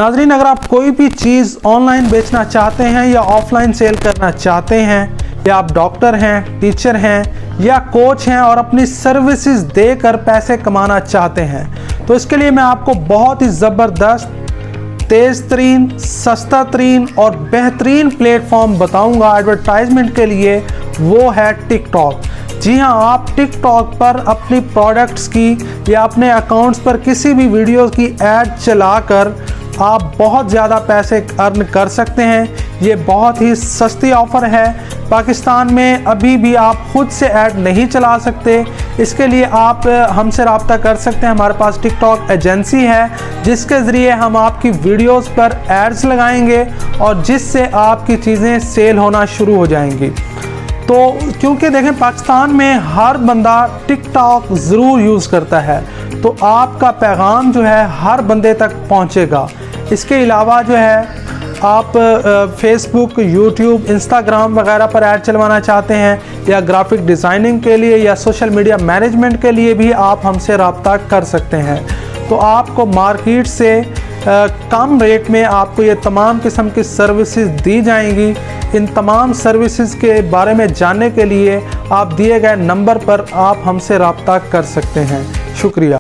नाज़रीन, अगर आप कोई भी चीज़ ऑनलाइन बेचना चाहते हैं या ऑफलाइन सेल करना चाहते हैं, या आप डॉक्टर हैं, टीचर हैं या कोच हैं और अपनी सर्विसेज देकर पैसे कमाना चाहते हैं, तो इसके लिए मैं आपको बहुत ही ज़बरदस्त, तेज़ तरीन, सस्ता तरीन और बेहतरीन प्लेटफॉर्म बताऊंगा एडवर्टाइजमेंट के लिए। वो है टिकटॉक। जी हाँ, आप टिकटॉक पर अपनी प्रोडक्ट्स की या अपने अकाउंट्स पर किसी भी वीडियो की ऐड चलाकर आप बहुत ज़्यादा पैसे अर्न कर सकते हैं। ये बहुत ही सस्ती ऑफ़र है। पाकिस्तान में अभी भी आप खुद से ऐड नहीं चला सकते। इसके लिए आप हमसे रब्ता कर सकते हैं। हमारे पास टिकटॉक एजेंसी है जिसके ज़रिए हम आपकी वीडियोस पर एड्स लगाएंगे और जिससे आपकी चीज़ें सेल होना शुरू हो जाएंगी। तो क्योंकि देखें, पाकिस्तान में हर बंदा टिकटॉक ज़रूर यूज़ करता है, तो आपका पैगाम जो है हर बंदे तक पहुंचेगा। इसके अलावा जो है आप फेसबुक, यूट्यूब, इंस्टाग्राम वगैरह पर ऐड चलवाना चाहते हैं या ग्राफिक डिज़ाइनिंग के लिए या सोशल मीडिया मैनेजमेंट के लिए भी आप हमसे रब्ता कर सकते हैं। तो आपको मार्केट से कम रेट में आपको ये तमाम किस्म की सर्विसेज दी जाएंगी। इन तमाम सर्विसेज के बारे में जानने के लिए आप दिए गए नंबर पर आप हमसे रब्ता कर सकते हैं। शुक्रिया।